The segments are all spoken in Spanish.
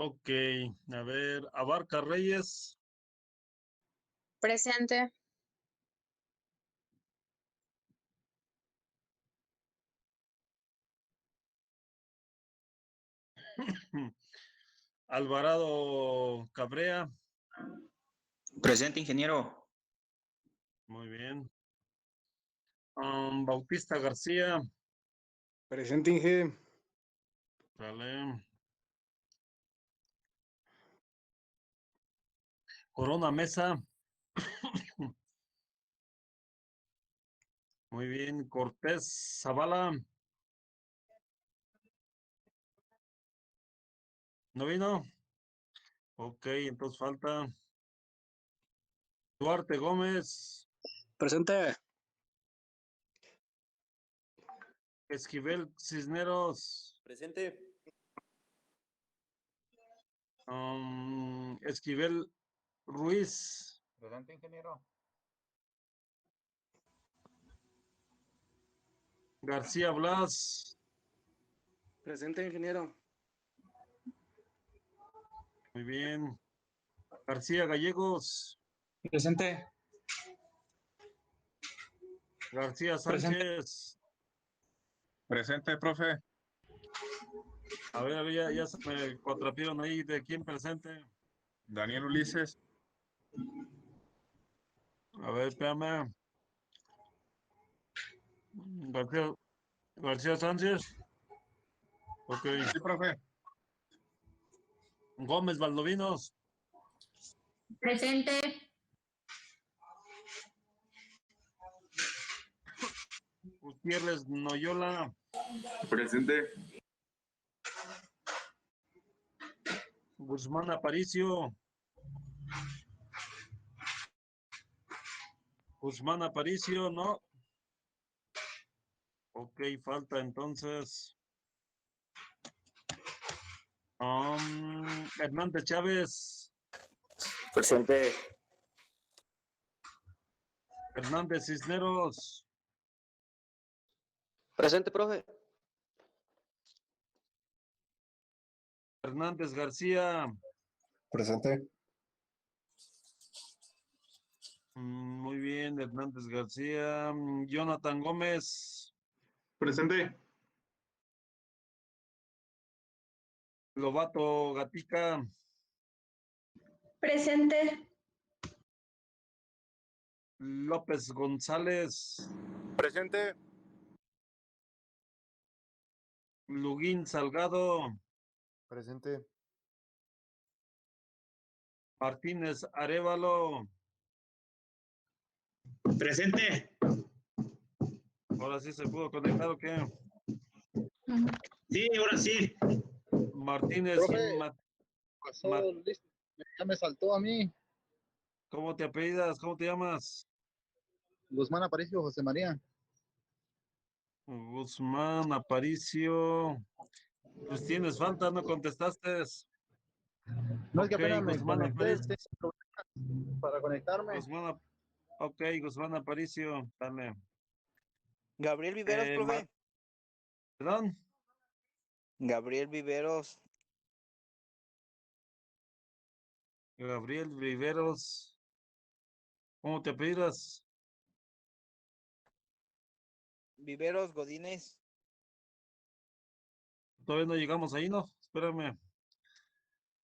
Ok, a ver, Abarca Reyes. Presente. Alvarado Cabrea. Presente, ingeniero. Muy bien. Bautista García. Presente, Inge. Vale. Corona Mesa. Muy bien. Cortés Zavala. ¿No vino? Ok, entonces falta Duarte Gómez. Presente. Esquivel Cisneros. Presente. Esquivel Ruiz. Presente, ingeniero. García Blas. Presente, ingeniero. Muy bien. García Gallegos. Presente. García Sánchez. Presente, profe. A ver, ya se me cuatrapieron ahí. ¿De quién presente? Daniel Ulises. A ver, espérame. García Sánchez. Ok. Sí, profe. Gómez Valdovinos. Presente. Gutiérrez Noyola. Presente. Guzmán Aparicio. Guzmán Aparicio, no. Ok, falta entonces. Hernández Chávez. Presente. Hernández Cisneros. Presente, profe. Hernández García. Presente. Muy bien, Hernández García. Jonathan Gómez. Presente. Lobato Gatica. Presente. López González. Presente. Luguín Salgado. Presente. Martínez Arévalo. Presente. Ahora sí se pudo conectar, ¿o qué? Sí, ahora sí. Martínez. Profe, pasó, listo. Ya me saltó a mí. ¿Cómo te apellidas? ¿Cómo te llamas? Guzmán Aparicio José María. Guzmán Aparicio. Pues tienes falta, no contestaste. No es que Ok, apenas me Guzmán conecté Aparicio. para conectarme. Ok, Guzmán Aparicio. Dale. Gabriel Viveros, profe. ¿Perdón? Gabriel Viveros. Gabriel Riveros. ¿Cómo te apellidas? Viveros Godínez. Todavía no llegamos ahí, ¿no? Espérame.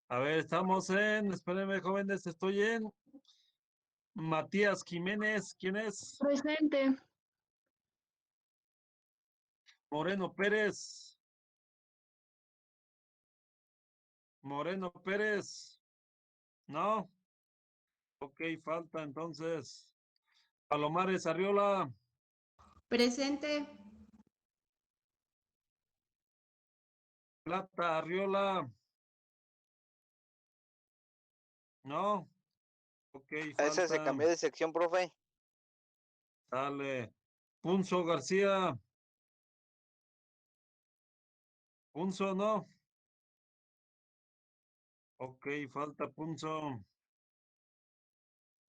A ver, espérenme, jóvenes, estoy en Matías Jiménez. ¿Quién es? Presente. Moreno Pérez. Moreno Pérez. ¿No? Ok, falta entonces. Palomares Arriola. Presente. Plata Arriola. ¿No? Ok, Ese se falta. cambió de sección, profe. Dale. Punzo García. Punzo, ¿no? Ok, falta Punzo.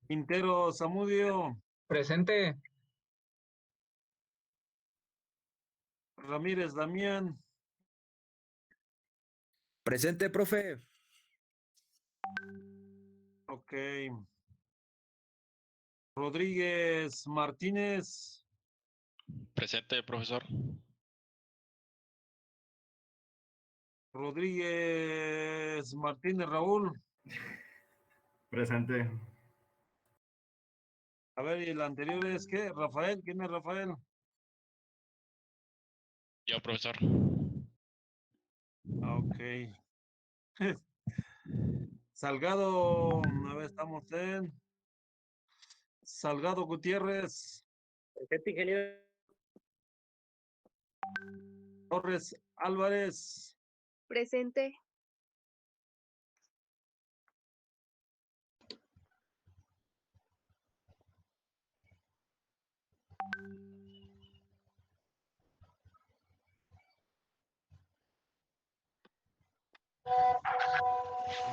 Quintero Zamudio. Presente. Ramírez Damián. Presente, profe. Ok. Rodríguez Martínez. Presente, profesor. Rodríguez Martínez Raúl. Presente. A ver, ¿y el anterior es qué? Rafael, ¿quién es Rafael? Yo, profesor. Ok. Salgado, a ver, estamos en Salgado Gutiérrez. Presente, ingeniero. Torres Álvarez. Presente.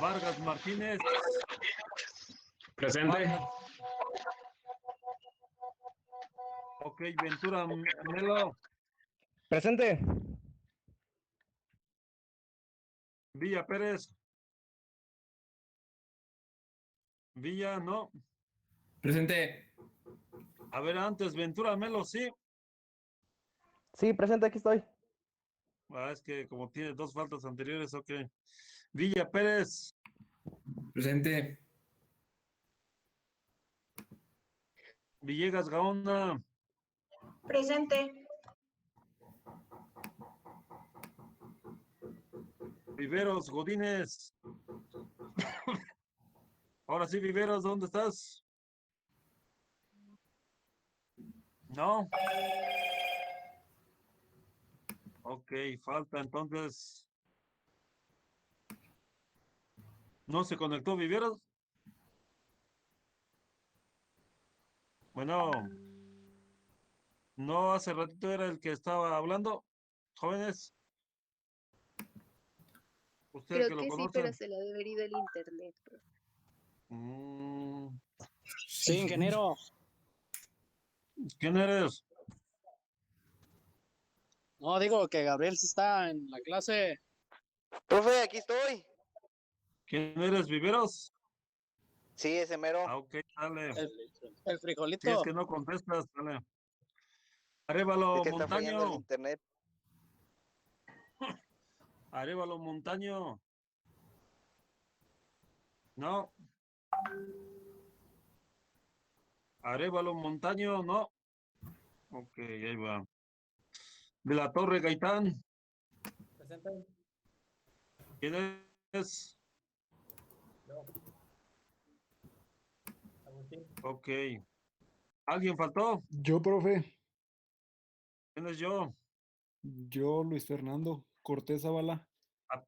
Vargas Martínez. Presente. Vargas. Ok, Ventura Melo. Presente. Villa Pérez. Villa, no. Presente. A ver, antes Ventura Melo, sí. Sí, presente, aquí estoy. Ah, es que como tiene dos faltas anteriores, ok. Villa Pérez. Presente. Villegas Gaona. Presente. Viveros Godínez. Ahora sí, Viveros, ¿dónde estás? No. Ok, falta entonces. ¿No se conectó Viveros? Bueno, no, hace ratito era el que estaba hablando. Jóvenes, ustedes Creo que lo que sí, pero conocen. se le ha de haber ido el internet. Mm, Sí, ingeniero. ¿quién eres? No, digo que Gabriel sí está en la clase. Profe, aquí estoy. ¿Quién eres, Viveros? Sí, ese mero. Ah, ok, dale. El Si frijolito. es que no contestas, dale. Es Arévalo que está fallando el Montaño. internet. Arévalo Montaño. No. Arévalo Montaño, no. Ok, ahí va. De la Torre Gaitán. Presente. ¿Quién es? Ok. ¿Alguien faltó? Yo, profe, ¿Quién es yo? yo, Luis Fernando Cortés Zavala. Ah,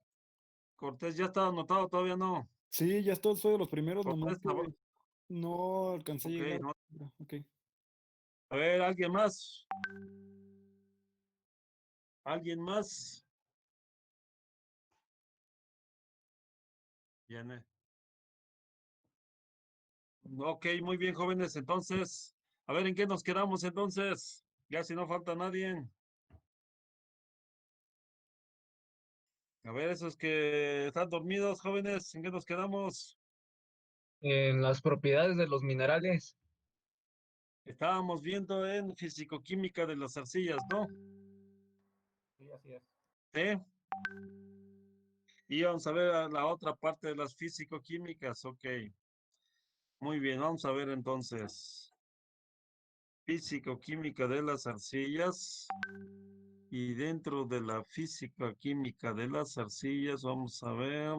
Cortés ya está anotado, todavía no. Sí, ya estoy, soy de los primeros, nomás Cortés, que no alcancé a ok, llegar. no. Ok. A ver, ¿alguien más? ¿Alguien más? Ya no. Ok, muy bien, jóvenes. Entonces, a ver, ¿en qué nos quedamos entonces? Ya si no falta nadie. A ver, esos que están dormidos, jóvenes, ¿en qué nos quedamos? En las propiedades de los minerales. Estábamos viendo en fisicoquímica de las arcillas, ¿no? Sí, así es. Sí. Y vamos a ver la otra parte de las fisicoquímicas, ok. Muy bien, vamos a ver entonces. Físico-química de las arcillas. Y dentro de la física química de las arcillas, vamos a ver.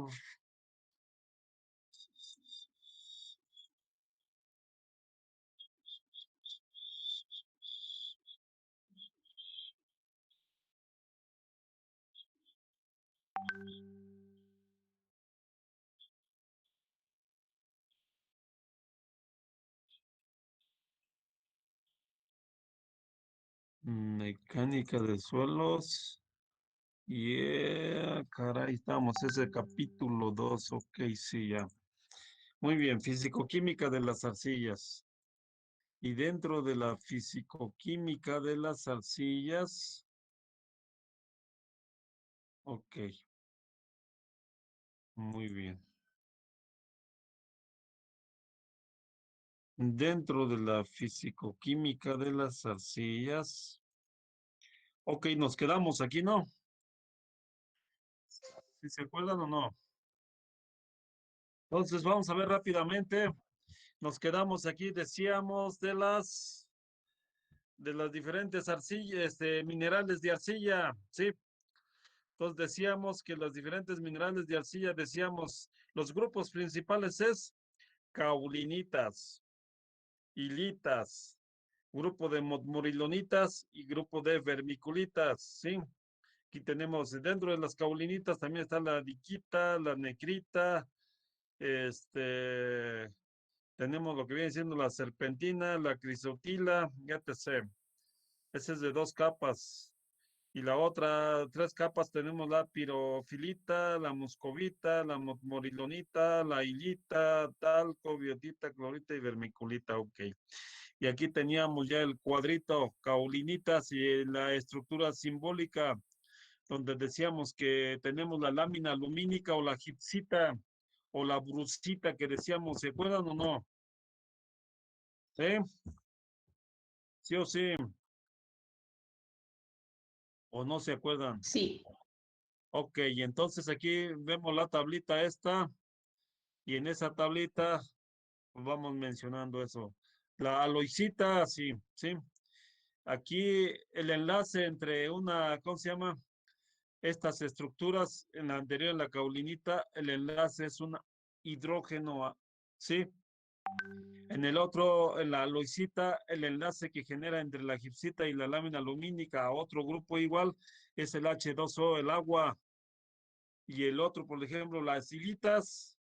Mecánica de suelos. Caray, estamos, ese capítulo 2, ok, sí, ya. Muy bien, físico-química de las arcillas. Y dentro de la fisicoquímica de las arcillas, ok, muy bien. dentro de la fisicoquímica de las arcillas. Ok, nos quedamos aquí, ¿no? ¿Si se acuerdan o no? Entonces vamos a ver rápidamente. Nos quedamos aquí, decíamos, de las diferentes arcillas, minerales de arcilla, ¿sí? Entonces decíamos que los diferentes minerales de arcilla, decíamos, los grupos principales es caulinitas, hilitas, grupo de morilonitas y grupo de vermiculitas, ¿sí? Aquí tenemos dentro de las caulinitas también está la diquita, la necrita, tenemos lo que viene siendo la serpentina, la crisotila, etc. Ese es de 2 capas. Y la otra, 3 capas, tenemos la pirofilita, la muscovita, la morilonita, la hilita, talco, biotita, clorita y vermiculita, ok. Y aquí teníamos ya el cuadrito, caulinitas y la estructura simbólica, donde decíamos que tenemos la lámina lumínica o la gipsita o la brucita que decíamos, ¿se acuerdan o no? ¿Sí? ¿Sí o sí? ¿O no se acuerdan? Sí. Ok, y entonces aquí vemos la tablita esta, y en esa tablita pues vamos mencionando eso. La aloicita, sí, sí. Aquí el enlace entre una, ¿cómo se llama? Estas estructuras, en la anterior, en la caulinita, el enlace es un hidrógeno, ¿sí? En el otro, en la aloicita, el enlace que genera entre la gipsita y la lámina lumínica a otro grupo igual es el H2O, el agua. Y el otro, por ejemplo, las hilitas,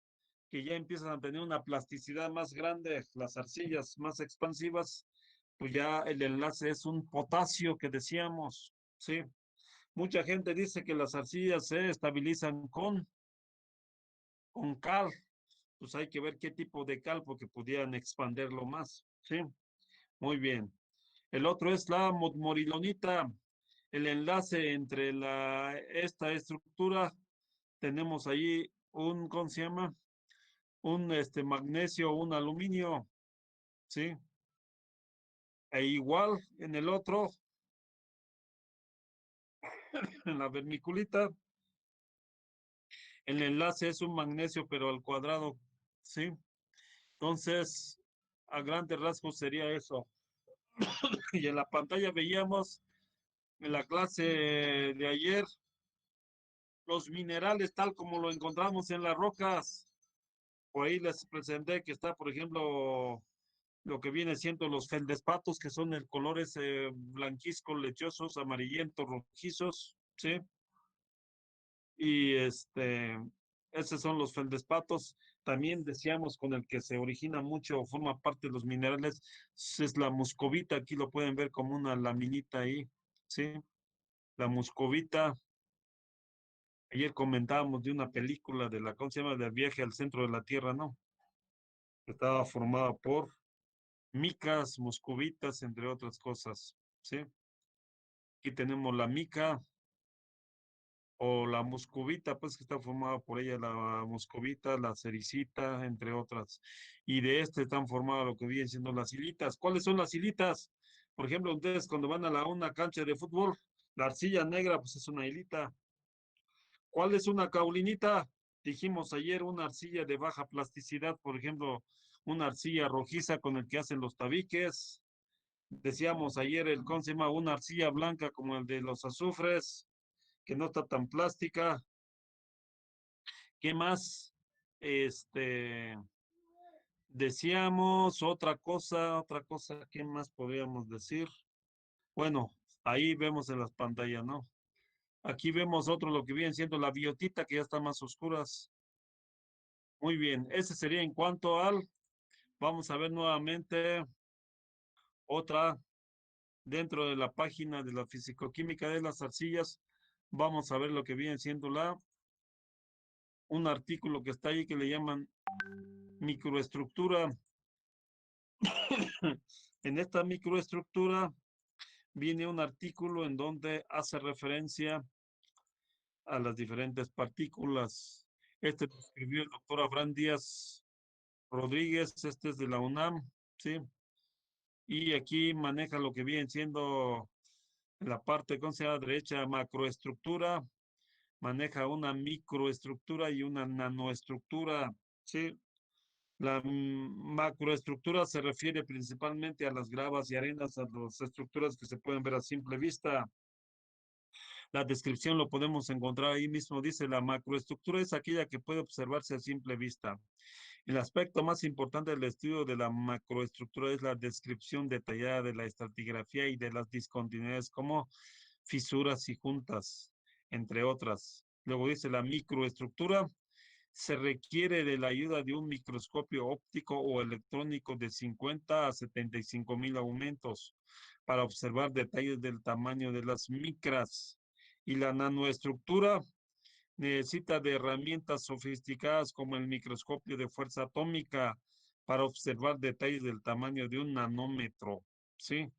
que ya empiezan a tener una plasticidad más grande, las arcillas más expansivas, pues ya el enlace es un potasio que decíamos, ¿sí? Mucha gente dice que las arcillas se estabilizan con cal, pues hay que ver qué tipo de cal, porque pudieran expanderlo más, ¿sí? Muy bien. El otro es la morilonita, el enlace entre esta estructura, tenemos ahí un, ¿cómo se llama? Un magnesio, un aluminio, ¿sí? E igual en el otro, en la vermiculita, el enlace es un magnesio, pero al cuadrado, ¿sí? Entonces, a grandes rasgos sería eso. Y en la pantalla veíamos en la clase de ayer los minerales tal como lo encontramos en las rocas. Por ahí les presenté que está, por ejemplo, lo que viene siendo los feldespatos, que son el colores blanquizcos, lechosos, amarillentos, rojizos, ¿sí? Y esos son los feldespatos. También decíamos con el que se origina mucho, forma parte de los minerales, es la muscovita. Aquí lo pueden ver como una laminita ahí, ¿sí? La muscovita. Ayer comentábamos de una película de la, ¿cómo se llama? Del viaje al centro de la Tierra, ¿no? Que estaba formada por micas, muscovitas, entre otras cosas, ¿sí? Aquí tenemos la mica o la muscovita, pues que está formada por ella, la muscovita, la cericita, entre otras. Y de están formadas lo que vienen siendo las hilitas. ¿Cuáles son las hilitas? Por ejemplo, ustedes cuando van a una cancha de fútbol, la arcilla negra, pues es una hilita. ¿Cuál es una caulinita? Dijimos ayer una arcilla de baja plasticidad, por ejemplo, una arcilla rojiza con el que hacen los tabiques. Decíamos ayer ¿cómo se llama? Una arcilla blanca como el de los azufres, que no está tan plástica. ¿Qué más? Decíamos otra cosa, ¿qué más podríamos decir? Bueno, ahí vemos en las pantallas, ¿no? Aquí vemos otro, lo que viene siendo la biotita, que ya está más oscuras. Muy bien, ese sería en cuanto vamos a ver nuevamente otra dentro de la página de la fisicoquímica de las arcillas. Vamos a ver lo que viene siendo un artículo que está ahí que le llaman microestructura. En esta microestructura viene un artículo en donde hace referencia a las diferentes partículas. Lo escribió el doctor Abraham Díaz Rodríguez, este es de la UNAM. ¿sí? Y aquí maneja lo que viene siendo en la parte, ¿cómo se llama? Derecha, macroestructura, maneja una microestructura y una nanoestructura, ¿sí? La macroestructura se refiere principalmente a las gravas y arenas, a las estructuras que se pueden ver a simple vista. La descripción lo podemos encontrar ahí mismo, dice la macroestructura es aquella que puede observarse a simple vista. El aspecto más importante del estudio de la macroestructura es la descripción detallada de la estratigrafía y de las discontinuidades como fisuras y juntas, entre otras. Luego dice la microestructura se requiere de la ayuda de un microscopio óptico o electrónico de 50 a 75,000 aumentos para observar detalles del tamaño de las micras. Y la nanoestructura necesita de herramientas sofisticadas como el microscopio de fuerza atómica para observar detalles del tamaño de un nanómetro, ¿sí?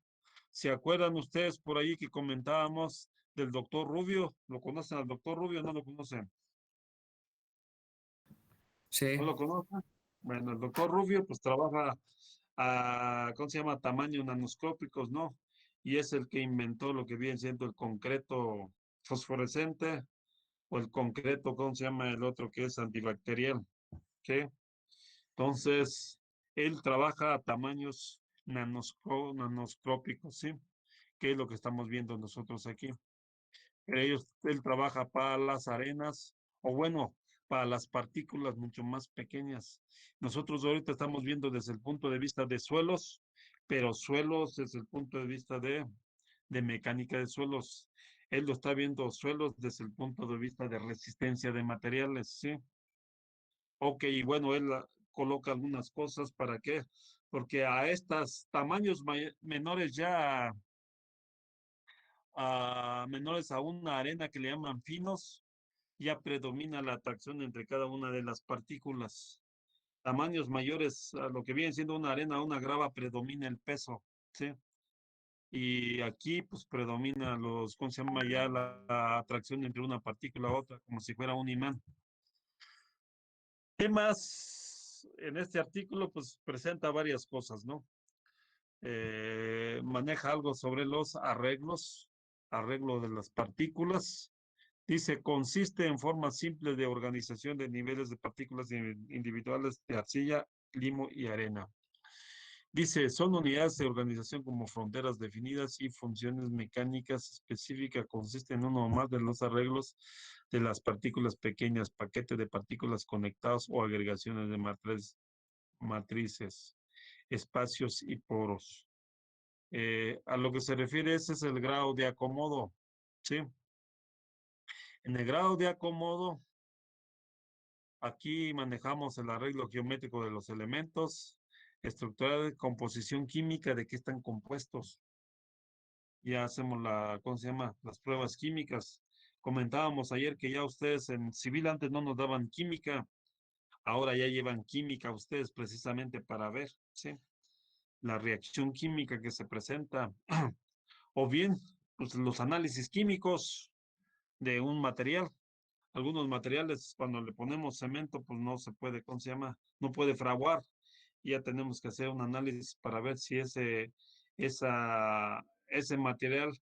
¿Se acuerdan ustedes por ahí que comentábamos del doctor Rubio? ¿Lo conocen al doctor Rubio o no lo conocen? Sí. ¿No lo conocen? Bueno, el doctor Rubio pues trabaja a, ¿cómo se llama? Tamaños nanoscópicos, ¿no? Y es el que inventó lo que viene siendo el concreto fosforescente o el concreto, ¿cómo se llama el otro que es antibacterial? ¿Sí? Entonces, él trabaja a tamaños nanoscópicos, ¿sí? Que es lo que estamos viendo nosotros aquí. Él trabaja para las arenas, o bueno, para las partículas mucho más pequeñas. Nosotros ahorita estamos viendo desde el punto de vista de suelos, pero suelos desde el punto de vista de mecánica de suelos. Él lo está viendo suelos desde el punto de vista de resistencia de materiales, ¿sí? Ok, y bueno, él coloca algunas cosas, ¿para qué? Porque a estos tamaños menores ya, menores a una arena que le llaman finos, ya predomina la atracción entre cada una de las partículas. Tamaños mayores, a lo que viene siendo una arena, una grava, predomina el peso, ¿sí? Y aquí, pues, predomina ¿cómo se llama ya? La atracción entre una partícula a otra, como si fuera un imán. ¿Qué más? En este artículo, pues, presenta varias cosas, ¿no? Maneja algo sobre los arreglo de las partículas. Dice, consiste en forma simple de organización de niveles de partículas individuales de arcilla, limo y arena. Dice, son unidades de organización como fronteras definidas y funciones mecánicas específicas. Consiste en uno o más de los arreglos de las partículas pequeñas, paquete de partículas conectados o agregaciones de matrices, espacios y poros. A lo que se refiere, ese es el grado de acomodo, ¿sí? En el grado de acomodo, aquí manejamos el arreglo geométrico de los elementos, estructura de composición química, de qué están compuestos. Ya hacemos ¿cómo se llama? Las pruebas químicas. Comentábamos ayer que ya ustedes en civil antes no nos daban química, ahora ya llevan química ustedes precisamente para ver, ¿sí? La reacción química que se presenta, o bien, pues, los análisis químicos de un material. Algunos materiales, cuando le ponemos cemento, pues no se puede, ¿cómo se llama? No puede fraguar. Ya tenemos que hacer un análisis para ver si ese material,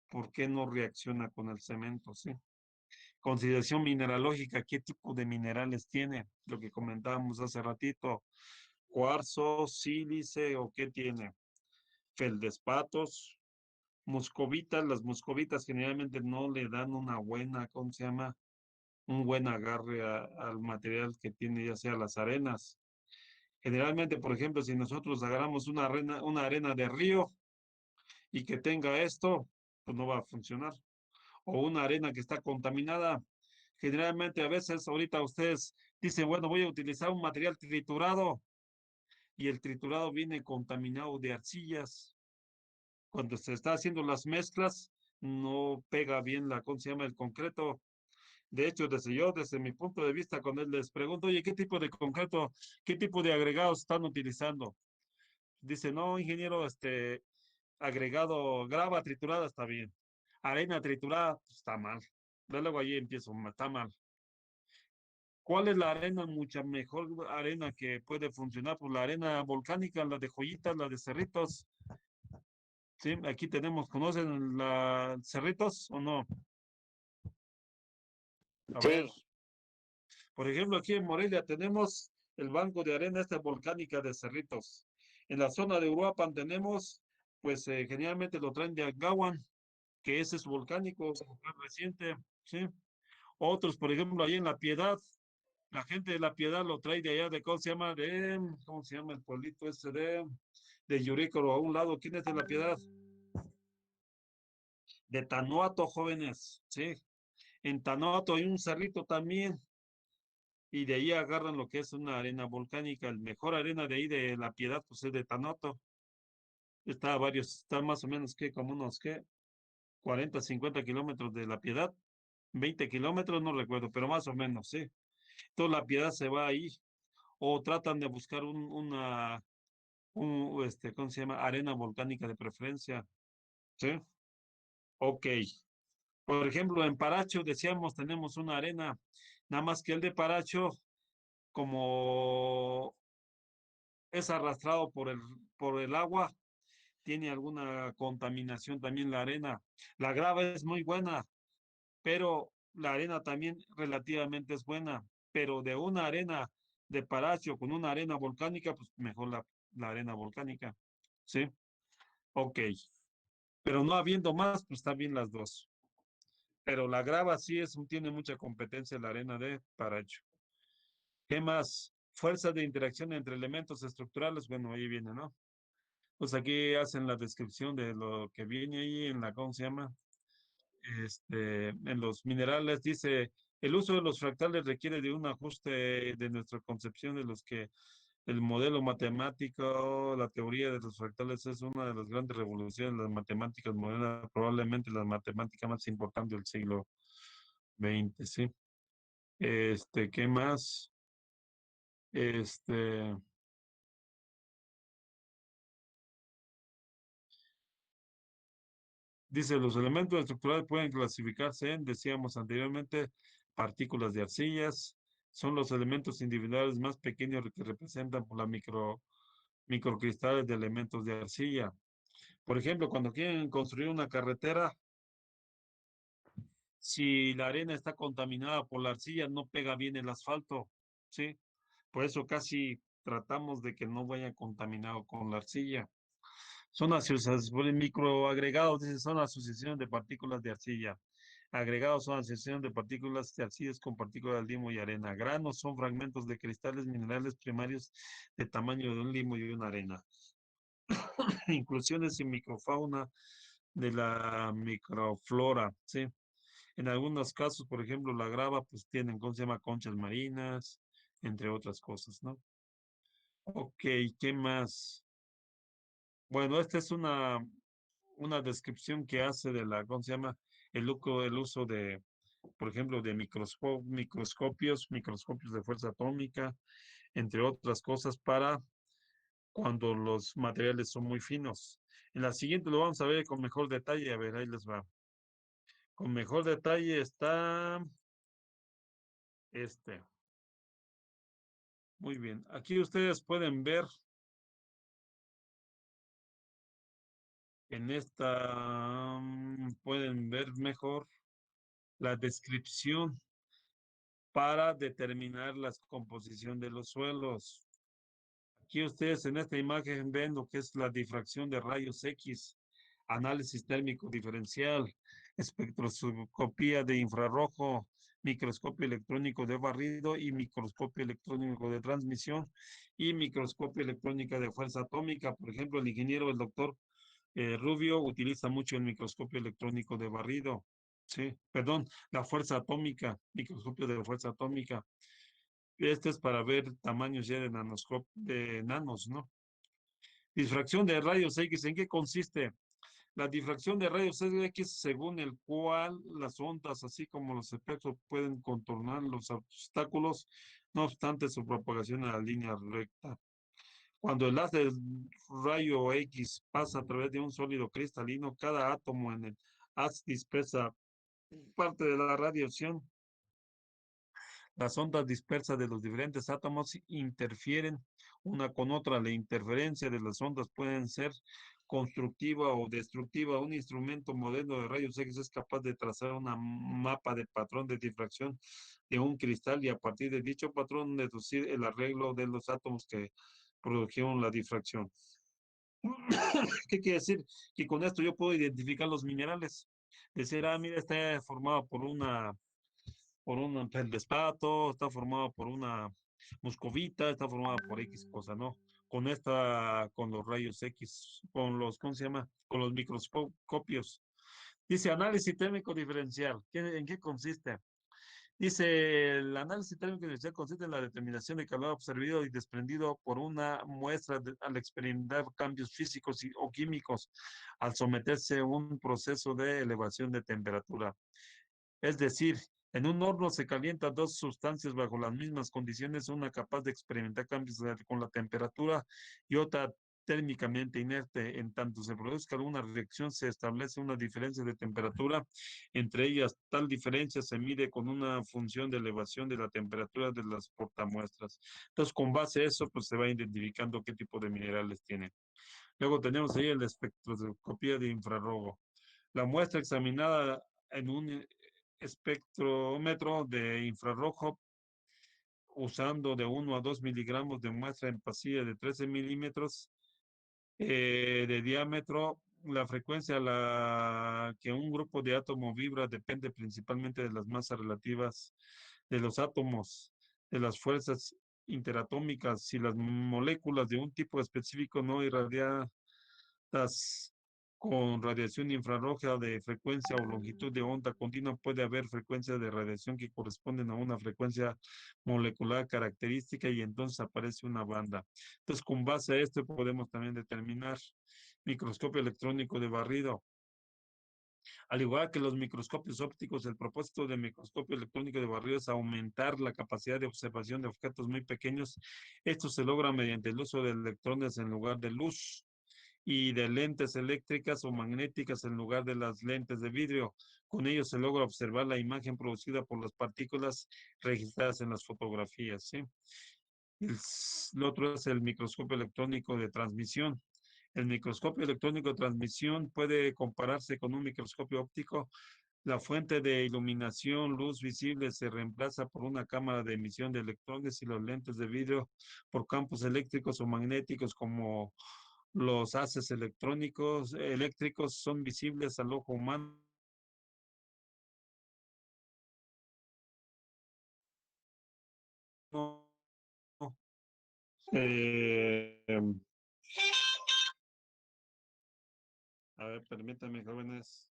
¿por qué no reacciona con el cemento? ¿Sí? Consideración mineralógica, ¿qué tipo de minerales tiene? Lo que comentábamos hace ratito, cuarzo, sílice o qué tiene. Feldespatos, muscovitas, las muscovitas generalmente no le dan una buena, ¿cómo se llama? Un buen agarre al material que tiene, ya sea las arenas. Generalmente, por ejemplo, si nosotros agarramos una arena de río y que tenga esto, pues no va a funcionar. O una arena que está contaminada. Generalmente, a veces, ahorita ustedes dicen, bueno, voy a utilizar un material triturado y el triturado viene contaminado de arcillas. Cuando se está haciendo las mezclas, no pega bien ¿cómo se llama? El concreto. De hecho, desde mi punto de vista, cuando les pregunto, oye, ¿qué tipo de concreto, qué tipo de agregados están utilizando? Dice, no, ingeniero, agregado grava triturada está bien. Arena triturada, pues, está mal. Luego ahí empiezo, está mal. ¿Cuál es la arena? Mucha mejor arena que puede funcionar, pues la arena volcánica, la de Joyitas, la de Cerritos. Sí, aquí tenemos, ¿conocen la Cerritos o no? A Sí. ver, por ejemplo, aquí en Morelia tenemos el banco de arena esta volcánica de Cerritos. En la zona de Uruapan tenemos, pues generalmente lo traen de Agawan, que ese es volcánico, volcán reciente, ¿sí? Otros, por ejemplo, ahí en La Piedad, la gente de La Piedad lo trae de allá, ¿cómo se llama? ¿Cómo se llama el pueblito ese de Yurícoro a un lado? ¿Quién es de La Piedad? De Tanuato, jóvenes, ¿sí? En Tanuato hay un cerrito también, y de ahí agarran lo que es una arena volcánica. El mejor arena de ahí de La Piedad, pues es de Tanuato. Está a varios, está más o menos, ¿qué? Como unos, ¿qué? 40, 50 kilómetros de La Piedad. 20 kilómetros, no recuerdo, pero más o menos, sí. Entonces La Piedad se va ahí, o tratan de buscar ¿cómo se llama? Arena volcánica de preferencia, ¿sí? Ok. Por ejemplo, en Paracho, decíamos, tenemos una arena, nada más que el de Paracho, como es arrastrado por el agua, tiene alguna contaminación también la arena. La grava es muy buena, pero la arena también relativamente es buena, pero de una arena de Paracho con una arena volcánica, pues mejor la arena volcánica, ¿sí? Ok, pero no habiendo más, pues está bien las dos. Pero la grava sí tiene mucha competencia la arena de Paracho. ¿Qué más? Fuerza de interacción entre elementos estructurales, bueno, ahí viene, ¿no? Pues aquí hacen la descripción de lo que viene ahí en la, ¿cómo se llama? En los minerales dice, el uso de los fractales requiere de un ajuste de nuestra concepción de los que el modelo matemático, la teoría de los fractales es una de las grandes revoluciones de las matemáticas modernas, probablemente la matemática más importante del siglo XX, ¿sí? ¿Qué más? Este, Dice, los elementos estructurales pueden clasificarse en, decíamos anteriormente, partículas de arcillas. Son los elementos individuales más pequeños que representan por la microcristales de elementos de arcilla. Por ejemplo, cuando quieren construir una carretera, si la arena está contaminada por la arcilla, no pega bien el asfalto, ¿sí? Por eso casi tratamos de que no vaya contaminado con la arcilla. Son asociaciones, microagregados, dice, son asociaciones de partículas de arcilla. Agregados son asociaciones de partículas de arcillas con partículas de limo y arena. Granos son fragmentos de cristales minerales primarios de tamaño de un limo y una arena. Inclusiones y microfauna de la microflora, ¿sí? En algunos casos, por ejemplo, la grava, pues tienen, ¿cómo se llama? Conchas marinas, entre otras cosas, ¿no? Ok, ¿qué más? Bueno, esta es una descripción que hace de la, ¿cómo se llama? El uso de, por ejemplo, de microscopios de fuerza atómica, entre otras cosas, para cuando los materiales son muy finos. En la siguiente lo vamos a ver con mejor detalle. A ver, ahí les va. Con mejor detalle está este. Muy bien. Aquí ustedes pueden ver en esta, pueden ver mejor la descripción para determinar la composición de los suelos. Aquí ustedes en esta imagen ven lo que es la difracción de rayos X, análisis térmico diferencial, espectroscopía de infrarrojo, microscopio electrónico de barrido y microscopio electrónico de transmisión y microscopio electrónica de fuerza atómica. Por ejemplo, el ingeniero, el doctor Rubio, utiliza mucho el microscopio electrónico de barrido. Sí, perdón, la fuerza atómica, microscopio de fuerza atómica. Este es para ver tamaños ya de nanos, ¿no? Difracción de rayos X, ¿en qué consiste? La difracción de rayos X, según el cual las ondas, así como los espectros, pueden contornar los obstáculos, no obstante su propagación en la línea recta. Cuando el haz del rayo X pasa a través de un sólido cristalino, cada átomo en el haz dispersa parte de la radiación. Las ondas dispersas de los diferentes átomos interfieren una con otra. La interferencia de las ondas pueden ser constructiva o destructiva. Un instrumento moderno de rayos X es capaz de trazar un mapa de patrón de difracción de un cristal y a partir de dicho patrón deducir el arreglo de los átomos que produjeron la difracción. ¿Qué quiere decir? Que con esto yo puedo identificar los minerales. Decir, mira, está formado por un feldespato, está formado por una muscovita, está formada por X cosa, ¿no? Con los rayos X, ¿cómo se llama? Con los microscopios. Dice análisis térmico diferencial. ¿En qué consiste? Dice, el análisis térmico diferencial consiste en la determinación de calor absorbido y desprendido por una muestra al experimentar cambios físicos o químicos al someterse a un proceso de elevación de temperatura. Es decir, en un horno se calientan dos sustancias bajo las mismas condiciones, una capaz de experimentar cambios con la temperatura y otra térmicamente inerte. En tanto se produzca alguna reacción, se establece una diferencia de temperatura entre ellas. Tal diferencia se mide con una función de elevación de la temperatura de las portamuestras. Entonces, con base a eso, pues se va identificando qué tipo de minerales tiene. Luego tenemos ahí el espectroscopía de infrarrojo. La muestra examinada en un espectrómetro de infrarrojo usando de 1 a 2 miligramos de muestra en pasilla de 13 milímetros de diámetro. La frecuencia a la que un grupo de átomos vibra depende principalmente de las masas relativas de los átomos, de las fuerzas interatómicas. Si las moléculas de un tipo específico no irradiadas con radiación infrarroja de frecuencia o longitud de onda continua, puede haber frecuencias de radiación que corresponden a una frecuencia molecular característica y entonces aparece una banda. Entonces, con base a esto podemos también determinar microscopio electrónico de barrido. Al igual que los microscopios ópticos, el propósito del microscopio electrónico de barrido es aumentar la capacidad de observación de objetos muy pequeños. Esto se logra mediante el uso de electrones en lugar de luz y de lentes eléctricas o magnéticas en lugar de las lentes de vidrio. Con ello se logra observar la imagen producida por las partículas registradas en las fotografías, ¿sí? El otro es el microscopio electrónico de transmisión. El microscopio electrónico de transmisión puede compararse con un microscopio óptico. La fuente de iluminación, luz visible, se reemplaza por una cámara de emisión de electrones y los lentes de vidrio por campos eléctricos o magnéticos como los haces eléctricos son visibles al ojo humano. A ver, permítanme, jóvenes.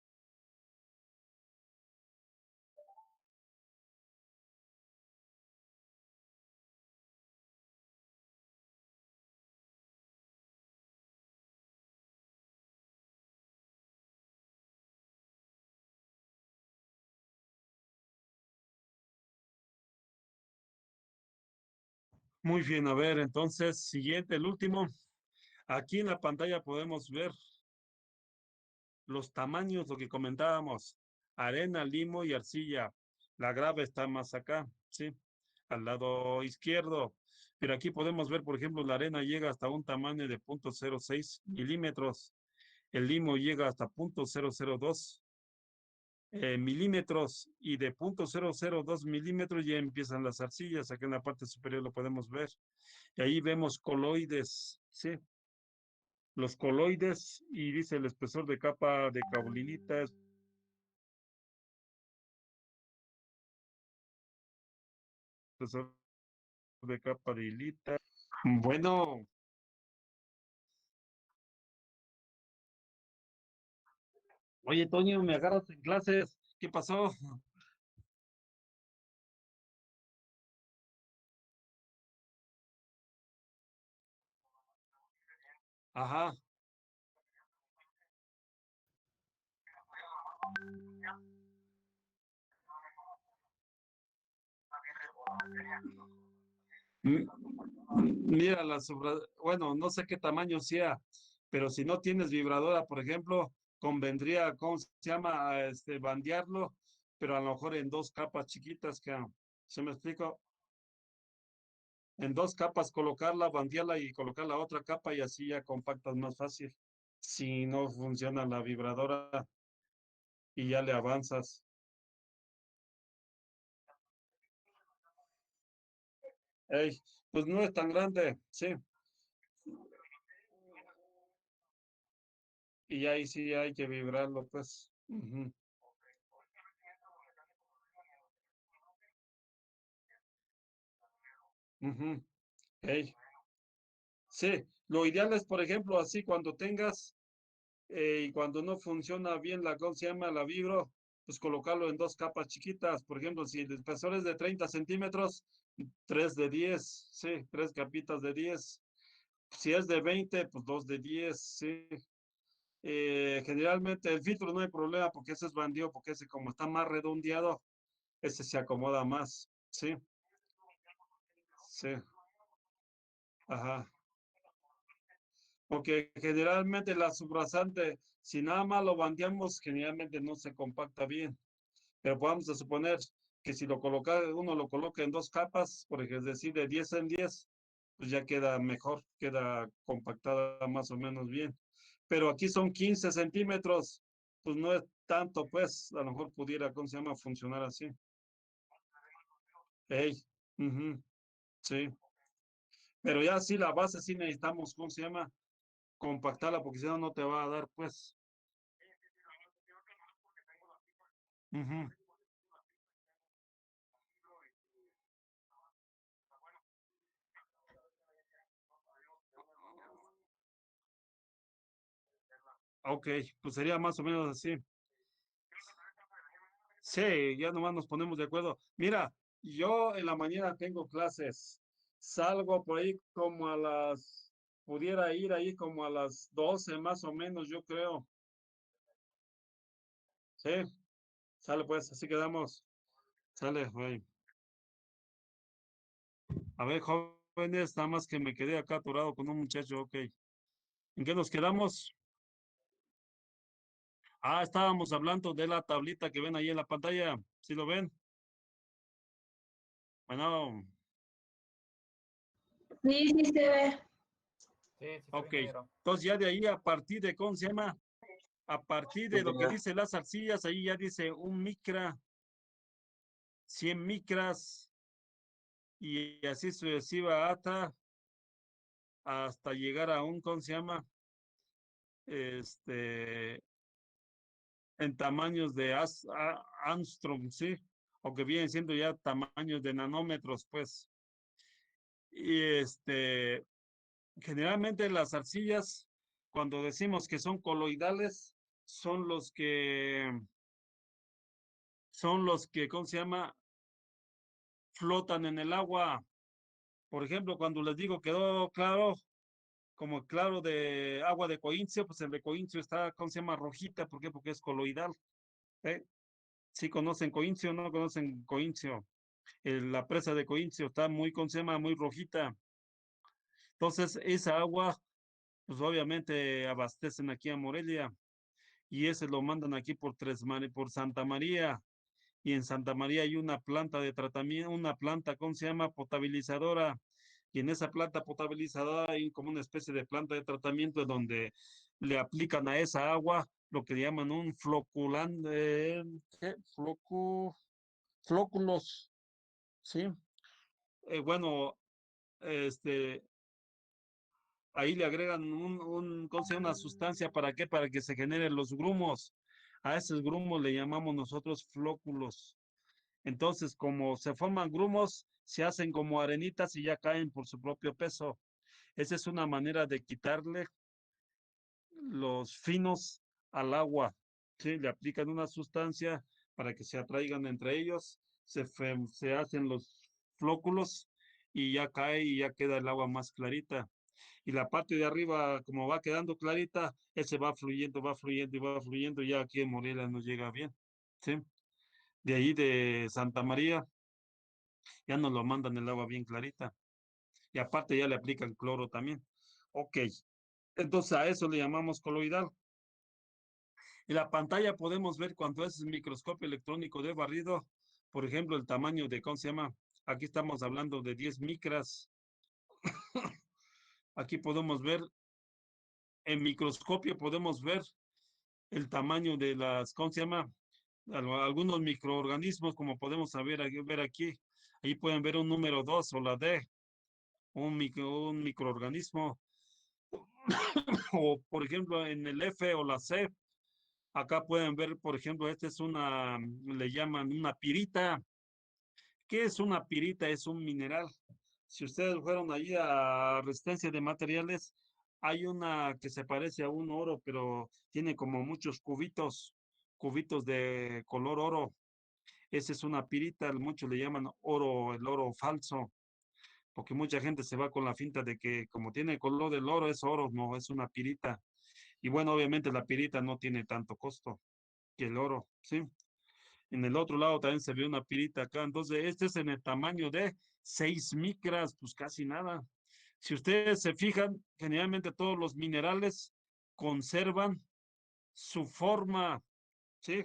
Muy bien, a ver, entonces, siguiente, el último. Aquí en la pantalla podemos ver los tamaños, lo que comentábamos, arena, limo y arcilla. La grava está más acá, ¿sí? Al lado izquierdo. Pero aquí podemos ver, por ejemplo, la arena llega hasta un tamaño de 0.06 milímetros. El limo llega hasta 0.002 milímetros y de 0.002 milímetros ya empiezan las arcillas. Aquí en la parte superior lo podemos ver. Y ahí vemos coloides, ¿sí? Los coloides y dice el espesor de capa de caolinita es espesor de capa de hilita. Bueno, oye, Toño, me agarras en clases. ¿Qué pasó? Ajá. M- Mira, bueno, no sé qué tamaño sea, pero si no tienes vibradora, por ejemplo, convendría, ¿cómo se llama? Bandearlo, pero a lo mejor en dos capas chiquitas que ¿Se me explico? En dos capas colocarla, bandearla y colocar la otra capa y así ya compactas más fácil. Si no funciona la vibradora y ya le avanzas. Ey, pues no es tan grande, sí. Y ahí sí hay que vibrarlo, pues. Ujú. Ujú. Ey, sí, lo ideal es, por ejemplo, así cuando tengas y cuando no funciona bien la, ¿cómo se llama? La vibro, pues colocarlo en dos capas chiquitas. Por ejemplo, si el espesor es de 30 centímetros, 3 de 10, sí, 3 capitas de 10. Si es de 20, pues 2 de 10, sí. Generalmente el filtro no hay problema porque ese es bandido, porque ese como está más redondeado, ese se acomoda más, sí, sí, ajá. Porque generalmente la subrasante, si nada más lo bandeamos, generalmente no se compacta bien. Pero vamos a suponer que si uno lo coloca en dos capas, por ejemplo, es decir, de 10 en 10, pues ya queda mejor, queda compactada más o menos bien. Pero aquí son 15 centímetros, pues no es tanto, pues a lo mejor pudiera, ¿cómo se llama?, funcionar así. Ey, ujú, sí. Pero ya sí, la base sí necesitamos, ¿cómo se llama?, compactarla, porque si no, no te va a dar, pues. Ujú. Ok, pues sería más o menos así. Sí, ya nomás nos ponemos de acuerdo. Mira, yo en la mañana tengo clases. Salgo por ahí como pudiera ir ahí como a las 12 más o menos, yo creo. Sí, sale pues, así quedamos. Sale, güey. A ver, jóvenes, nada más que me quedé acá atorado con un muchacho, ok. ¿En qué nos quedamos? Ah, estábamos hablando de la tablita que ven ahí en la pantalla. ¿Sí lo ven? Bueno, Sí, sí se ve. Sí, sí, ok. ingeniero. Entonces ya de ahí a partir de, ¿cómo se llama? A partir de lo que dice las arcillas, ahí ya dice 1 micra, 100 micras y así sucesiva hasta llegar a un, ¿cómo se llama? Este, en tamaños de Armstrong, ¿sí? O que vienen siendo ya tamaños de nanómetros, pues. Y generalmente las arcillas, cuando decimos que son coloidales, son los que, ¿cómo se llama? Flotan en el agua. Por ejemplo, cuando les digo quedó claro, como claro de agua de Coincio, pues el de Coincio está, ¿cómo se llama? Rojita. ¿Por qué? Porque es coloidal. ¿Eh? ¿Sí conocen Coincio o no conocen Coincio? La presa de Coincio está muy, ¿cómo se llama? Muy rojita. Entonces, esa agua, pues obviamente abastecen aquí a Morelia y ese lo mandan aquí por Santa María. Y en Santa María hay una planta de tratamiento, una planta, ¿cómo se llama? Potabilizadora. Y en esa planta potabilizadora hay como una especie de planta de tratamiento donde le aplican a esa agua lo que llaman un floculante, ¿qué? Flóculos, ¿sí? Bueno, este, ahí le agregan ¿cómo se llama? Una sustancia, ¿para qué? Para que se generen los grumos. A esos grumos le llamamos nosotros flóculos. Entonces, como se forman grumos, se hacen como arenitas y ya caen por su propio peso. Esa es una manera de quitarle los finos al agua. ¿Sí? Le aplican una sustancia para que se atraigan entre ellos, se hacen los flóculos y ya cae y ya queda el agua más clarita. Y la parte de arriba, como va quedando clarita, ese va fluyendo, va fluyendo y va fluyendo, y ya aquí en Morelia nos llega bien. ¿Sí? De ahí de Santa María ya nos lo mandan el agua bien clarita. Y aparte ya le aplican cloro también. Ok, entonces a eso le llamamos coloidal. En la pantalla podemos ver cuando es microscopio electrónico de barrido, por ejemplo, el tamaño de, ¿cómo se llama? Aquí estamos hablando de 10 micras. Aquí podemos ver, en microscopio podemos ver el tamaño de las, ¿cómo se llama? Algunos microorganismos, como podemos ver aquí. Ahí pueden ver un número 2 o la D, un microorganismo. O, por ejemplo, en el F o la C, acá pueden ver, por ejemplo, esta es una, le llaman una pirita. ¿Qué es una pirita? Es un mineral. Si ustedes fueron allí a Resistencia de Materiales, hay una que se parece a un oro, pero tiene como muchos cubitos de color oro. Esa es una pirita, muchos le llaman oro, el oro falso, porque mucha gente se va con la finta de que como tiene el color del oro, es oro, no, es una pirita. Y bueno, obviamente la pirita no tiene tanto costo que el oro, ¿sí? En el otro lado también se ve una pirita acá. Entonces, este es en el tamaño de 6 micras, pues casi nada. Si ustedes se fijan, generalmente todos los minerales conservan su forma, ¿sí?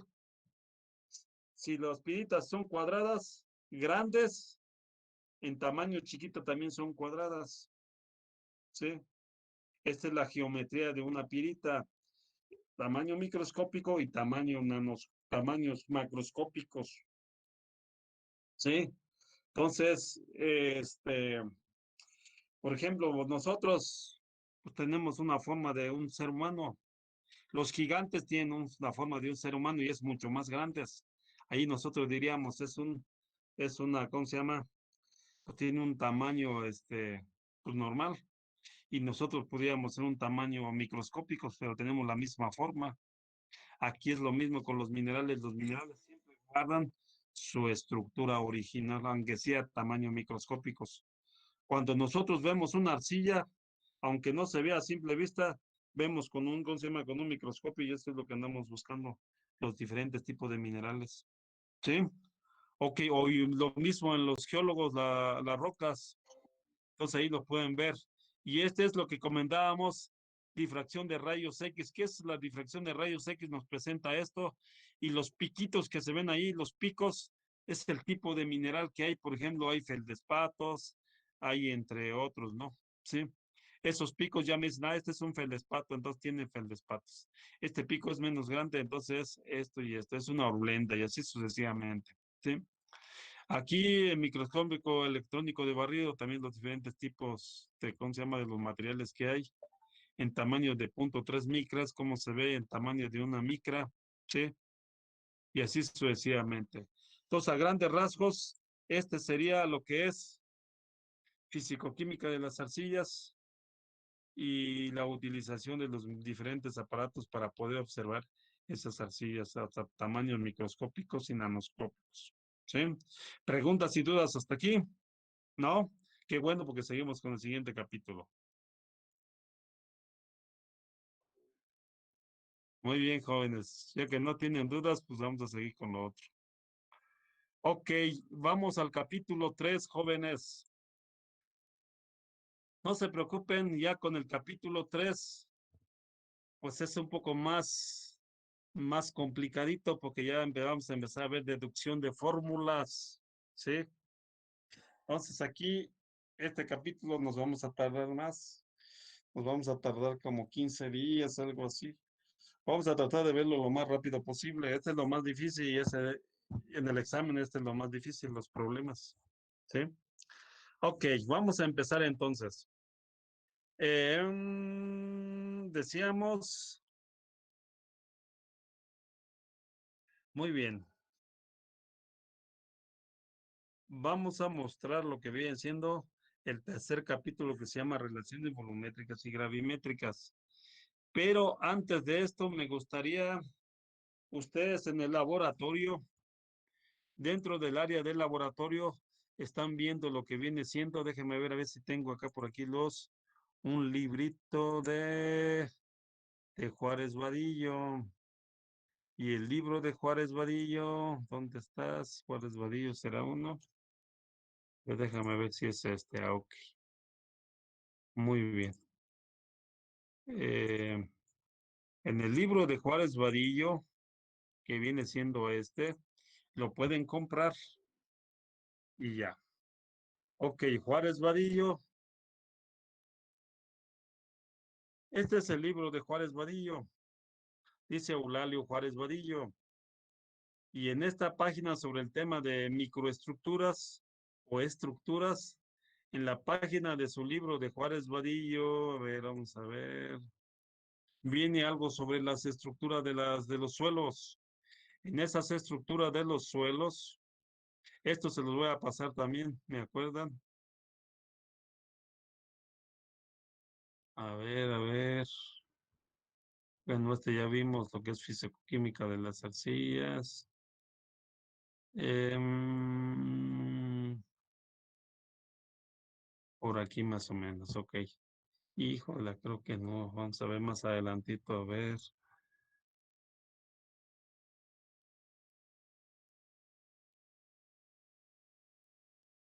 Si las piritas son cuadradas, grandes, en tamaño chiquito también son cuadradas, ¿sí? Esta es la geometría de una pirita, tamaño microscópico y tamaños macroscópicos, ¿sí? Entonces, por ejemplo, nosotros pues, tenemos una forma de un ser humano. Los gigantes tienen una forma de un ser humano y es mucho más grandes. Ahí nosotros diríamos, es una, ¿cómo se llama? Pues tiene un tamaño, pues normal. Y nosotros podríamos ser un tamaño microscópico, pero tenemos la misma forma. Aquí es lo mismo con los minerales siempre guardan su estructura original, aunque sea tamaño microscópicos. Cuando nosotros vemos una arcilla, aunque no se vea a simple vista, vemos con un, ¿cómo se llama? Con un microscopio y eso es lo que andamos buscando, los diferentes tipos de minerales. ¿Sí? Ok, o lo mismo en los geólogos, las rocas, entonces ahí lo pueden ver. Y este es lo que comentábamos, difracción de rayos X. ¿Qué es la difracción de rayos X? Nos presenta esto. Y los piquitos que se ven ahí, los picos, es el tipo de mineral que hay. Por ejemplo, hay feldespatos, hay entre otros, ¿no? Sí. Esos picos ya me dicen, este es un feldespato, entonces tiene feldespatos. Este pico es menos grande, entonces esto y esto es una orlenda y así sucesivamente. ¿Sí? Aquí en microscópico electrónico de barrido, también los diferentes tipos de, ¿cómo se llama? De los materiales que hay, en tamaño de 0.3 micras, como se ve en tamaño de una micra, ¿sí? Y así sucesivamente. Entonces, a grandes rasgos, este sería lo que es fisicoquímica de las arcillas y la utilización de los diferentes aparatos para poder observar esas arcillas a tamaños microscópicos y nanoscópicos. ¿Sí? ¿Preguntas y dudas hasta aquí? ¿No? Qué bueno porque seguimos con el siguiente capítulo. Muy bien, jóvenes. Ya que no tienen dudas, pues vamos a seguir con lo otro. Ok, vamos al capítulo 3, jóvenes. No se preocupen, ya con el capítulo 3, pues es un poco más complicadito porque ya vamos a empezar a ver deducción de fórmulas, ¿sí? Entonces aquí, este capítulo nos vamos a tardar más. Nos vamos a tardar como 15 días, algo así. Vamos a tratar de verlo lo más rápido posible. Este es lo más difícil y en el examen este es lo más difícil, los problemas, ¿sí? Ok, vamos a empezar entonces. Decíamos, muy bien. Vamos a mostrar lo que viene siendo el tercer capítulo que se llama Relaciones volumétricas y gravimétricas. Pero antes de esto, me gustaría, ustedes en el laboratorio, dentro del área del laboratorio, están viendo lo que viene siendo, déjenme ver a ver si tengo acá por aquí un librito de Juárez Vadillo. Y el libro de Juárez Vadillo, ¿dónde estás? Juárez Vadillo será uno. Pues déjame ver si es este. Ah, ok. Muy bien. En el libro de Juárez Vadillo, que viene siendo este, Lo pueden comprar y ya. Ok, Juárez Vadillo. Este es el libro de Juárez Vadillo. Dice Eulalio Juárez Vadillo. Y en esta página sobre el tema de microestructuras o estructuras, en la página de su libro de Juárez Vadillo, a ver, vamos a ver, viene algo sobre las estructuras de los suelos. En esas estructuras de los suelos, esto se los voy a pasar también, ¿me acuerdan? A ver. Bueno, ya vimos lo que es fisicoquímica de las arcillas. Por aquí más o menos, ok. Híjole, creo que no. Vamos a ver más adelantito, a ver.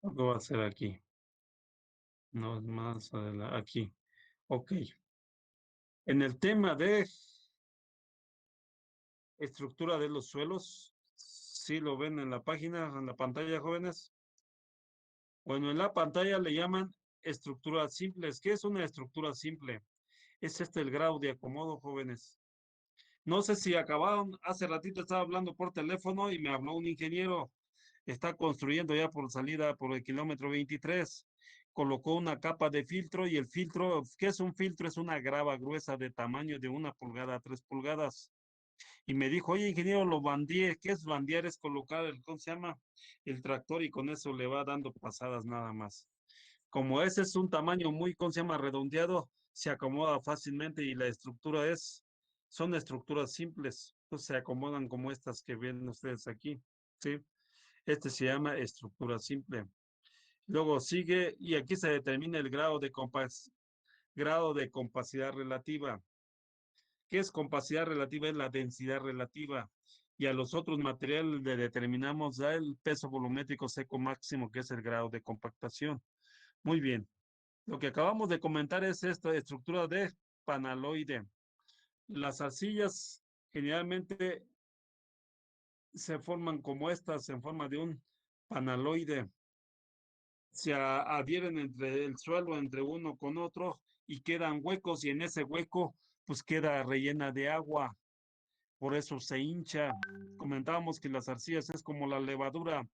¿Qué va a hacer aquí? No es más adelante, aquí. Ok. En el tema de estructura de los suelos, ¿sí lo ven en la página, en la pantalla, jóvenes? Bueno, en la pantalla le llaman estructuras simples. ¿Qué es una estructura simple? Es el grado de acomodo, jóvenes. No sé si acabaron, hace ratito estaba hablando por teléfono y me habló un ingeniero. Está construyendo ya por salida por el kilómetro 23. Colocó una capa de filtro y el filtro, ¿qué es un filtro? Es una grava gruesa de tamaño de 1 pulgada a 3 pulgadas. Y me dijo, oye, ingeniero, lo bandeé. ¿Qué es bandear? Es colocar ¿cómo se llama? El tractor y con eso le va dando pasadas nada más. Como ese es un tamaño muy, ¿cómo se llama? Redondeado, se acomoda fácilmente y la estructura son estructuras simples. Entonces se acomodan como estas que ven ustedes aquí, ¿sí? Este se llama estructura simple. Luego sigue, y aquí se determina el grado de compacidad relativa. ¿Qué es compacidad relativa? Es la densidad relativa. Y a los otros materiales le determinamos ya el peso volumétrico seco máximo, que es el grado de compactación. Muy bien. Lo que acabamos de comentar es esta estructura de panaloide. Las arcillas generalmente se forman como estas, en forma de un panaloide. Se adhieren entre el suelo, entre uno con otro, y quedan huecos, y en ese hueco, pues queda rellena de agua. Por eso se hincha. Comentábamos que las arcillas es como la levadura.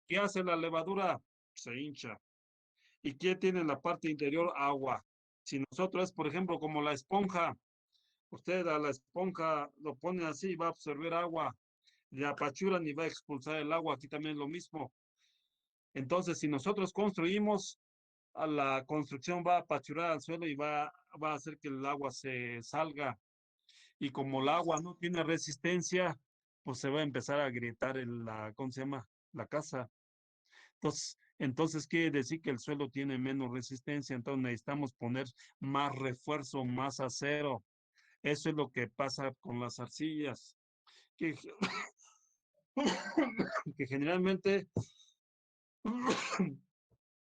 ¿Qué hace la levadura? Se hincha. ¿Y qué tiene en la parte interior? Agua. Si nosotros, por ejemplo, como la esponja, usted a la esponja lo pone así, va a absorber agua, le apachuran y va a expulsar el agua. Aquí también es lo mismo. Entonces, si nosotros construimos, a la construcción va a apachurar al suelo y va a hacer que el agua se salga. Y como el agua no tiene resistencia, pues se va a empezar a agrietar ¿cómo se llama? La casa. Entonces quiere decir que el suelo tiene menos resistencia, entonces necesitamos poner más refuerzo, más acero. Eso es lo que pasa con las arcillas, que, que generalmente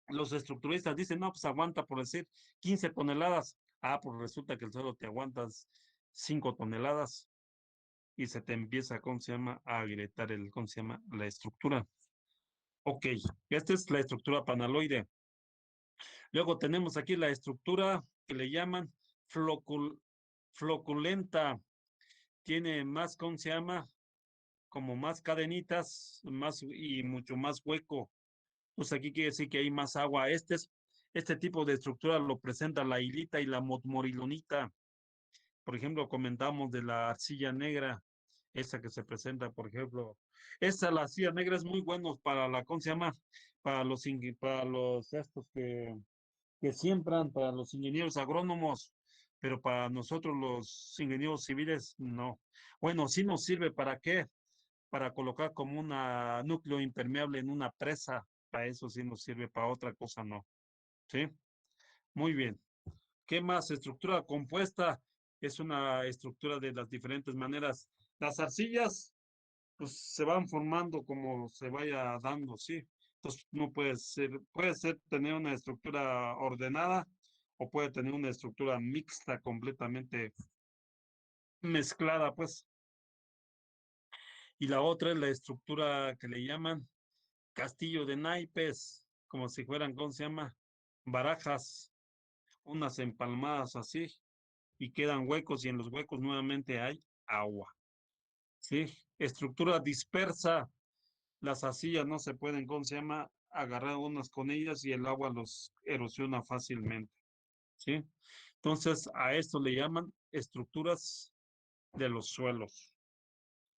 los estructuristas dicen, no, pues aguanta por decir 15 toneladas. Ah, pues resulta que el suelo te aguantas 5 toneladas y se te empieza, ¿cómo se llama? A agrietar ¿cómo se llama? La estructura. Ok, esta es la estructura panaloide. Luego tenemos aquí la estructura que le llaman floculenta. Tiene más, ¿cómo se llama? Como más cadenitas y mucho más hueco. Pues aquí quiere decir que hay más agua. Este tipo de estructura lo presenta la hilita y la morilonita. Por ejemplo, comentamos de la arcilla negra, esa que se presenta, por ejemplo. La arcilla negra es muy buena para ¿cómo se llama? Para los estos que siembran, para los ingenieros agrónomos, pero para nosotros los ingenieros civiles, no. Bueno, sí nos sirve, ¿para qué? Para colocar como un núcleo impermeable en una presa. Para eso sí nos sirve, para otra cosa no. ¿Sí? Muy bien. ¿Qué más? Estructura compuesta es una estructura de las diferentes maneras. Las arcillas, pues se van formando como se vaya dando, ¿sí? Entonces no puede ser tener una estructura ordenada o puede tener una estructura mixta, completamente mezclada, pues. Y la otra es la estructura que le llaman castillo de naipes, como si fueran, ¿cómo se llama? Barajas, unas empalmadas así, y quedan huecos y en los huecos nuevamente hay agua. ¿Sí? Estructura dispersa, las arcillas no se pueden, ¿cómo se llama? Agarrar unas con ellas y el agua los erosiona fácilmente. ¿Sí? Entonces, a esto le llaman estructuras de los suelos.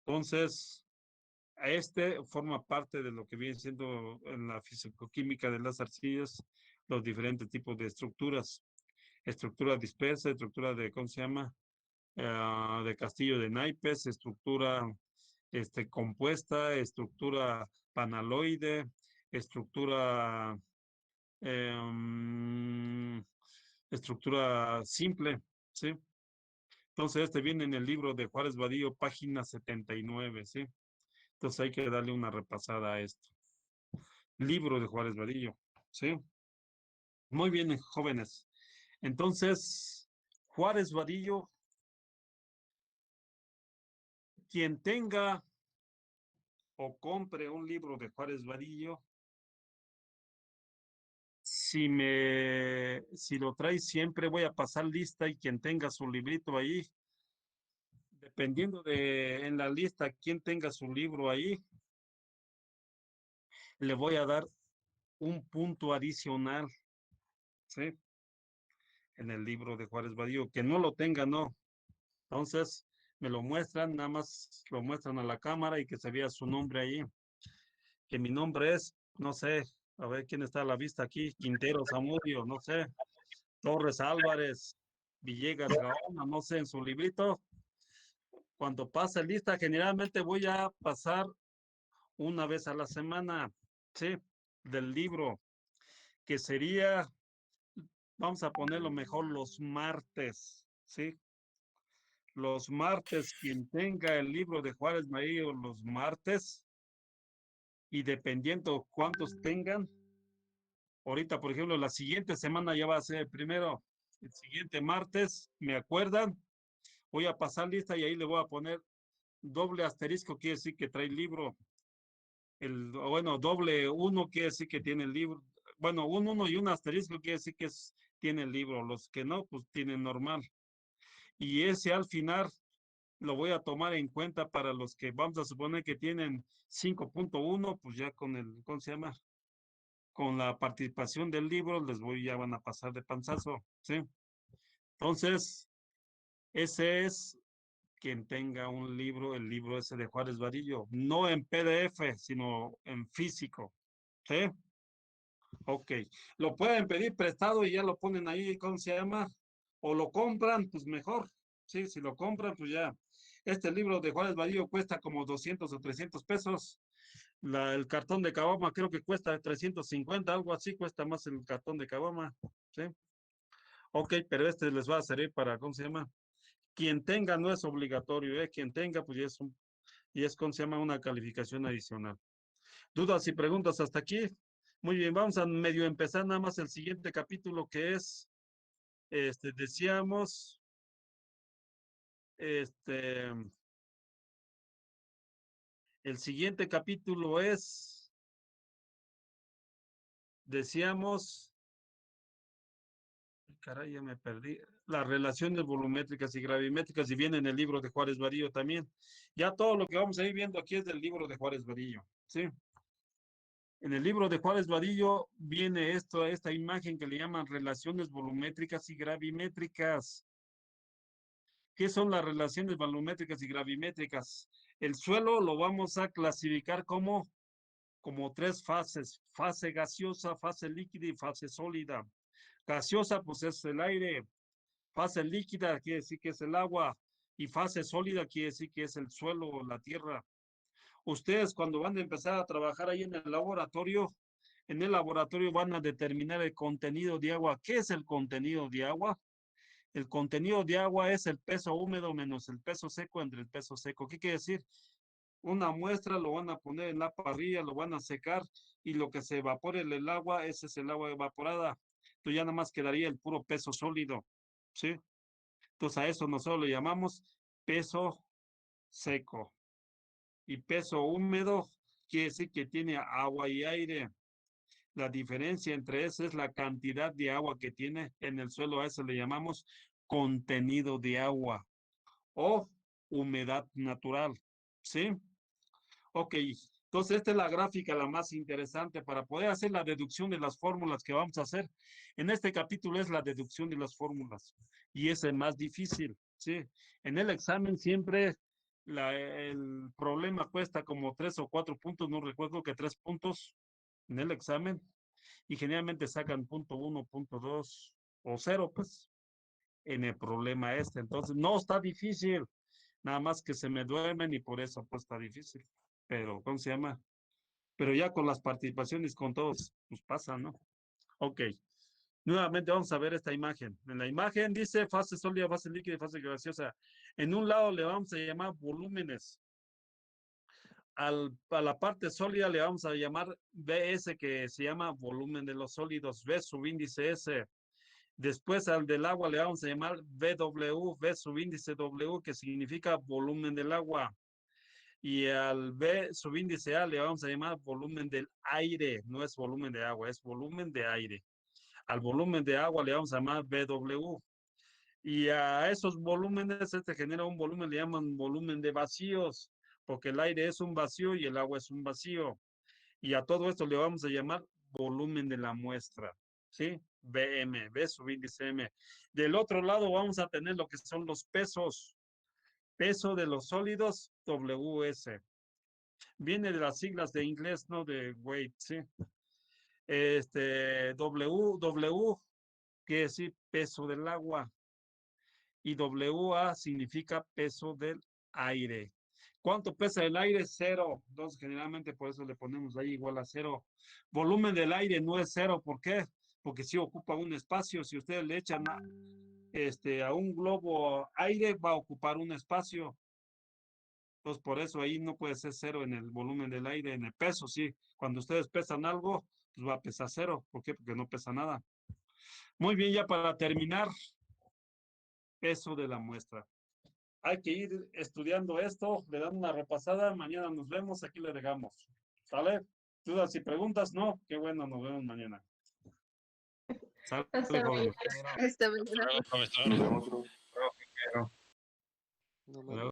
Entonces, a este forma parte de lo que viene siendo en la fisicoquímica de las arcillas, los diferentes tipos de estructuras. Estructura dispersa, estructura de, ¿cómo se llama? De castillo de naipes, estructura compuesta, estructura panaloide, estructura estructura simple, ¿sí? Entonces, viene en el libro de Juárez Vadillo, página 79, ¿sí? Entonces hay que darle una repasada a esto. Libro de Juárez Vadillo, ¿sí? Muy bien, jóvenes. Entonces, Juárez Vadillo, quien tenga o compre un libro de Juárez Vadillo, si lo trae siempre voy a pasar lista y quien tenga su librito ahí, dependiendo de en la lista quien tenga su libro ahí, le voy a dar un punto adicional, ¿sí? En el libro de Juárez Vadillo, que no lo tenga, no. Entonces, me lo muestran, nada más lo muestran a la cámara y que se vea su nombre ahí. Que mi nombre es, no sé, a ver quién está a la vista aquí, Quintero Zamudio, no sé, Torres Álvarez, Villegas Gaona, no sé, en su librito. Cuando pase lista, generalmente voy a pasar una vez a la semana, ¿sí? Del libro, que sería, vamos a ponerlo mejor los martes, ¿sí? Los martes, quien tenga el libro de Juárez Vadillo los martes, y dependiendo cuántos tengan, ahorita, por ejemplo, la siguiente semana ya va a ser el primero, el siguiente martes, ¿me acuerdan? Voy a pasar lista y ahí le voy a poner doble asterisco, quiere decir que trae el libro. Bueno, doble uno quiere decir que tiene el libro. Bueno, un uno y un asterisco quiere decir que tiene el libro. Los que no, pues tienen normal. Y ese al final lo voy a tomar en cuenta para los que vamos a suponer que tienen 5.1, pues ya con el, ¿cómo se llama? Con la participación del libro, ya van a pasar de panzazo, ¿sí? Entonces, ese es quien tenga un libro, el libro ese de Juárez Vadillo, no en PDF, sino en físico, ¿sí? Ok, lo pueden pedir prestado y ya lo ponen ahí, ¿cómo se llama? O lo compran, pues mejor, ¿sí? Si lo compran, pues ya. Este libro de Juárez Vadillo cuesta como 200 o 300 pesos. El cartón de caguama creo que cuesta 350, algo así, cuesta más el cartón de caguama, ¿sí? Ok, pero les va a servir para, ¿cómo se llama? Quien tenga no es obligatorio, ¿eh? Quien tenga, pues ya es, ¿cómo se llama? Una calificación adicional. ¿Dudas y preguntas hasta aquí? Muy bien, vamos a medio empezar nada más el siguiente capítulo que es, decíamos, el siguiente capítulo es, decíamos, caray, ya me perdí, las relaciones volumétricas y gravimétricas y viene en el libro de Juárez Vadillo también. Ya todo lo que vamos a ir viendo aquí es del libro de Juárez Vadillo, ¿sí? En el libro de Juárez Vadillo viene esta imagen que le llaman relaciones volumétricas y gravimétricas. ¿Qué son las relaciones volumétricas y gravimétricas? El suelo lo vamos a clasificar como tres fases: fase gaseosa, fase líquida y fase sólida. Gaseosa, pues es el aire. Fase líquida quiere decir que es el agua. Y fase sólida quiere decir que es el suelo o la tierra. Ustedes cuando van a empezar a trabajar ahí en el laboratorio van a determinar el contenido de agua. ¿Qué es el contenido de agua? El contenido de agua es el peso húmedo menos el peso seco entre el peso seco. ¿Qué quiere decir? Una muestra lo van a poner en la parrilla, lo van a secar y lo que se evapore en el agua, ese es el agua evaporada. Entonces ya nada más quedaría el puro peso sólido, ¿sí? Entonces a eso nosotros le llamamos peso seco. Y peso húmedo quiere decir que tiene agua y aire. La diferencia entre eso es la cantidad de agua que tiene en el suelo. A eso le llamamos contenido de agua o humedad natural. ¿Sí? Ok. Entonces, esta es la gráfica la más interesante para poder hacer la deducción de las fórmulas que vamos a hacer. En este capítulo es la deducción de las fórmulas y es el más difícil. ¿Sí? En el examen siempre el problema cuesta como 3 o 4 puntos, no recuerdo que 3 puntos en el examen y generalmente sacan punto 1, punto 2 o 0, pues, en el problema este. Entonces, no está difícil, nada más que se me duermen y por eso pues está difícil. Pero, ¿cómo se llama? Pero ya con las participaciones con todos, pues pasa, ¿no? Ok. Nuevamente vamos a ver esta imagen. En la imagen dice fase sólida, fase líquida y fase gaseosa. En un lado le vamos a llamar volúmenes. A la parte sólida le vamos a llamar BS, que se llama volumen de los sólidos, V subíndice S. Después al del agua le vamos a llamar VW, V subíndice W, que significa volumen del agua. Y al V subíndice A le vamos a llamar volumen del aire, no es volumen de agua, es volumen de aire. Al volumen de agua le vamos a llamar VW. Y a esos volúmenes, genera un volumen, le llaman volumen de vacíos, porque el aire es un vacío y el agua es un vacío. Y a todo esto le vamos a llamar volumen de la muestra, ¿sí? BM, V subíndice M. Del otro lado vamos a tener lo que son los pesos. Peso de los sólidos, WS. Viene de las siglas de inglés, ¿no? De weight, ¿sí? W, quiere decir peso del agua. Y WA significa peso del aire. ¿Cuánto pesa el aire? 0. Entonces, generalmente por eso le ponemos ahí igual a 0. Volumen del aire no es 0. ¿Por qué? Porque si ocupa un espacio. Si ustedes le echan a un globo aire, va a ocupar un espacio. Entonces, por eso ahí no puede ser 0 en el volumen del aire. En el peso, sí. Cuando ustedes pesan algo, pues va a pesar 0. ¿Por qué? Porque no pesa nada. Muy bien, ya para terminar, peso de la muestra. Hay que ir estudiando esto, le dan una repasada, mañana nos vemos, aquí le dejamos. ¿Sale? Dudas y preguntas, no, qué bueno, nos vemos mañana. ¿Sale, Hasta joven? mañana. Hasta mañana. Profesor. Nos vemos, profe. Hasta luego.